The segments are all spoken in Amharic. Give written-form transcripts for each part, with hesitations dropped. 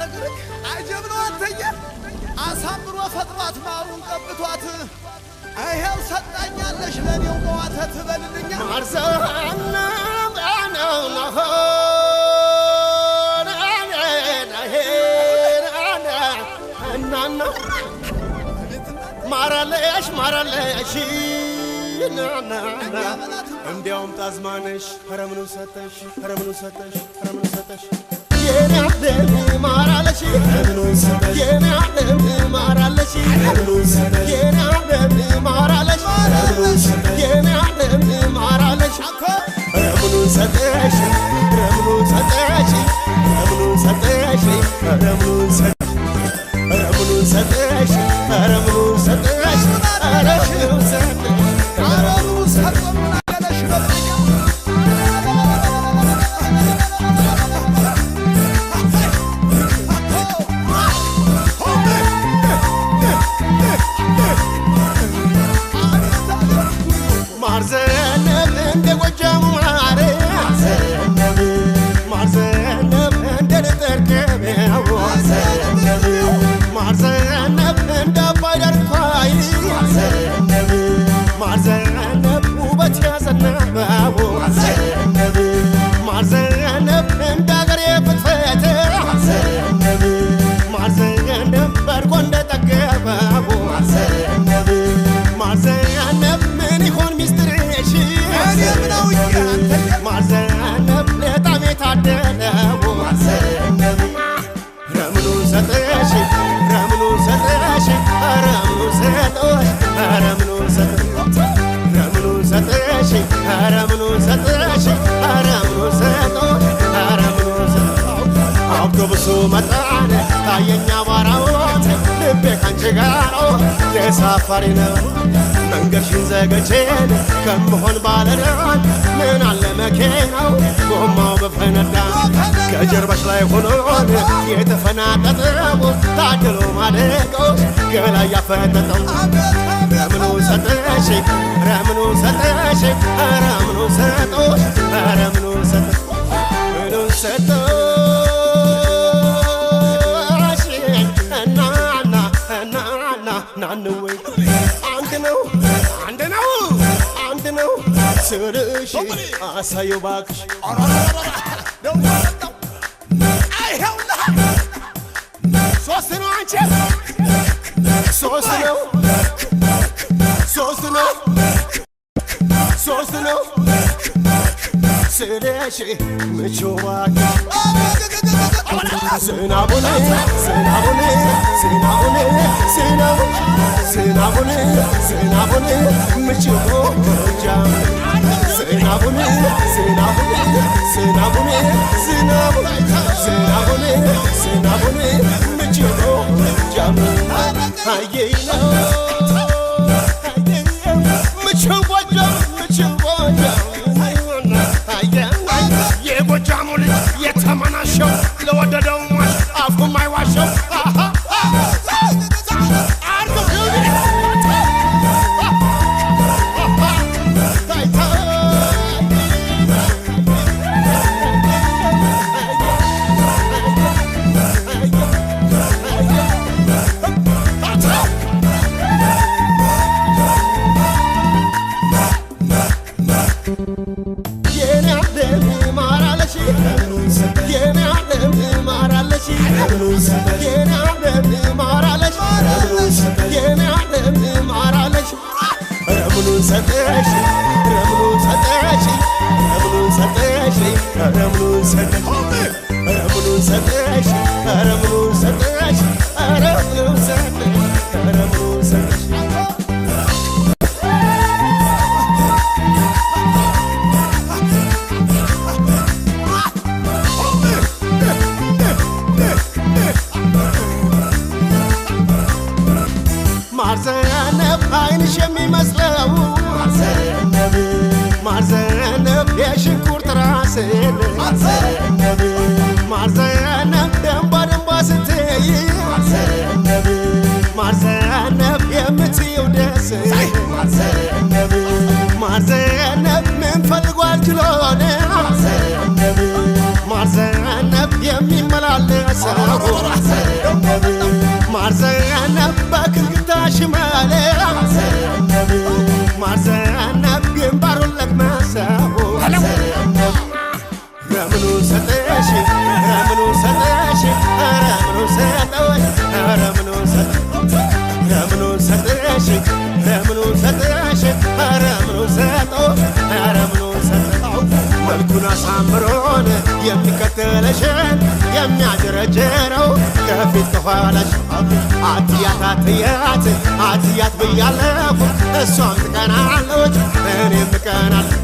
ነግርህ አጀብ ነው አንተዬ አሳምሮ ፈጥሯት ማሩን ቀብቷት አይሄው ሰጣኛለሽ ለኔው መዋተት በልልኛ ማርዘና እናና ማራለሽ ማራለሽ ናና እንዲያውም ጣዝማነሽ ሐረምኑ ሰጠሽ ሐረምኑ ሰጠሽ ሐረምኑ ሰጠሽ የኔ ዓለም ማራለሽ ሐረምኑ ሰጠሽ የኔ ዓለም ማራለሽ ሐረምኑ ሰጠሽ የኔ ዓለም ማራለሽ ሐረምኑ ሰጠሽ የኔ ዓለም ማራለሽ ሐረምኑ ሰጠሽ ሐረምኑ ሰጠሽ ሐረምኑ ሰጠሽ ሐረምኑ ሰጠሽ ሐረምኑ ሰጠሽ ሐረምኑ ሰጠሽ ሐረምኑ ሰጠሽ አረሩ ሰጠምና ገለሽ በልልኛ ማርዘነብ እንደ ጎጃሙ ማር ማርዘነብ ማርዘነብ እንደ ልጠርቀቤው ማርዘነብ ማርዘነብ እንደ አባይ ዳርኳይ ማርዘነብ ማርዘነብ ውበት ያዘነበው ማርዘነብ ማርዘነብ እንደ አገሬ ፍትፈት ማርዘነብ ማርዘነብ በርቆ እንደጠገበው ማርዘነብ ማርዘነብ ምን ይሆን ሚስጥርሽ እኔም ነው አንተዬ ማርዘነብ ለጣም የታደለው ማርዘነብ ረምኑ ሰጠሽ ረምኑ ሰጠሽ ረምኑ ሰጠሽ ረምኑ ሰጠሽ ረምኑ ሰጠሽ ረምኑ ሰጠሽ ረምኑ ሰጠሽ ረምኑ ሰጠሽ አውቶቡሱ መጣን ታየኛ ባራዎት ልቤ ካንቺ ጋር ተሳፋሪ ነው መንገድሽን ዘግቼን ከመሆን ባለዳን ምን አለ መኪናው ጎማው በፈነዳ ከጀርባሽ ላይ ሆኖን የተፈናጠጠው ታድሎ ማደቀው ገላ ያፈጠጠው ረምኑ ሰጠሽ ረምኑ ሰጠሽ ረምኑ ሰጠሽ ረምኑ ሰጠሽ ምኑ ሰጠሽ እናና እናና ናንወይ አንድ ነው አንድ ነው አንድ ነው ስርሽ አሳየው ባክሽ ሶስት ነው አንቺ ሶስት ነው ሶስት ነው ሶስት ነው ስርሽ ምችው ባክሽ ዝናቡን ዝናቡን ዝናቡን ዝናቡን ዝናቡን ዝናቡን ምችው ጎጃም ዝናቡን ዝናቡን ዝናቡን ዝናቡን ዝናቡን ዝናቡን ምችው ጎጃም አየይ ነው ምችው ጎጃም ምችው ጎጃም የጎጃሙ ልጅ የተመናሸው ለወደደው ማሽ አፉ ማይዋሸው የኔ ዓለም ማራለሽ የኔ ዓለም ማራለሽ የኔ ዓለም ማራለሽ የኔ ዓለም ማራለሽ ረምኑን ሰጠሽ ረምኑን ሰጠሽ ረምኑን ሰጠሽ ረምኑን ሰጠሽ ረምኑን ሰጠሽ ረምኑን ሰጠሽ ረምኑን ሰጠሽ ረምኑን ሰጠሽ ማርዘነብ አይንሽ የሚመስለው ማርዘነብ ማርዘነብ የሽንኩርት ራስ ማርዘነብ ማርዘነብ ደንባ ደንባ ስትይ ማርዘነብ ማር ዘነብ በክርክታ ሽመል ማር ዘነብ ግንባሩን ለቅመሰው ረምኑ ሰጠሽ ረምኑ ሰጠሽ ረምኑ ሰጠሽ ረምኑ ሰጠሽ ረምኑ ሰጠሽ ረምኑ ሰጠው ረምኑ ሰጠው መልኩን አሳምሮን የሚከተለሽን የሚያጀረጀረው ከፊት ከኋላሽ አትያት አትያት አትያት ብያለሁ እሷም ትቀናለች እኔም እቀናለሁ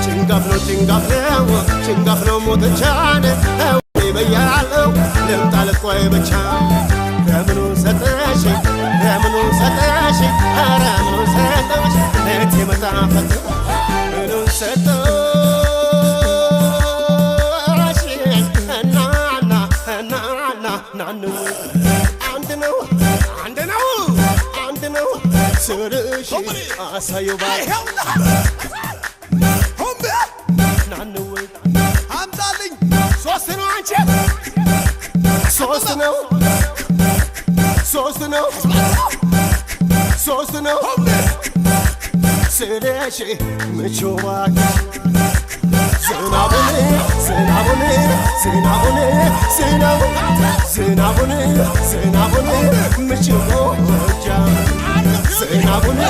ጭንጋፍ ነው ጭንጋፍ ነው ጭንጋፍ ነው ሞትቻን በያለሁ ልምጣ ልቆይ ብቻ ረምኑ ሰጠሽ ረምኑ ሰጠሽ ረምኑ ሰጠሽ ሌት የመጣፈት ምኑ ሰጠሽ እናና እናና ናኑ አንድ ነው አንድ ነው አንድ ነው ስርሽ አሳየው ባ ናኑ አምጣልኝ ሶስት ነው አንቺ ሶስት ነው ሶስት ነው ሶስት ነው ስለሽ ምቾዋክ ዝናቡን ዝናቡን ዝናቡን ዝናቡን ዝናቡን ዝናቡን ምችቦ ወጃ ዝናቡን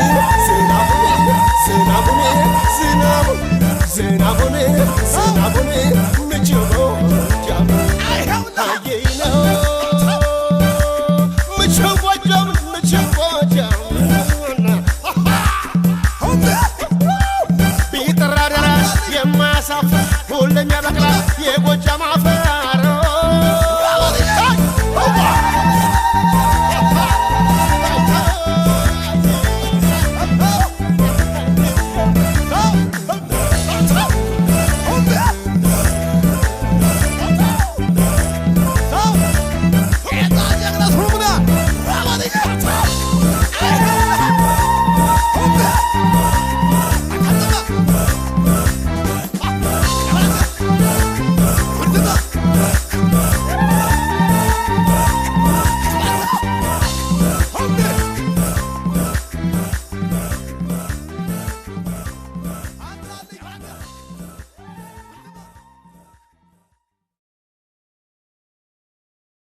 ዝናቡን ዝናቡን ዝናቡን ዝናቡን ዝናቡን ምችቦ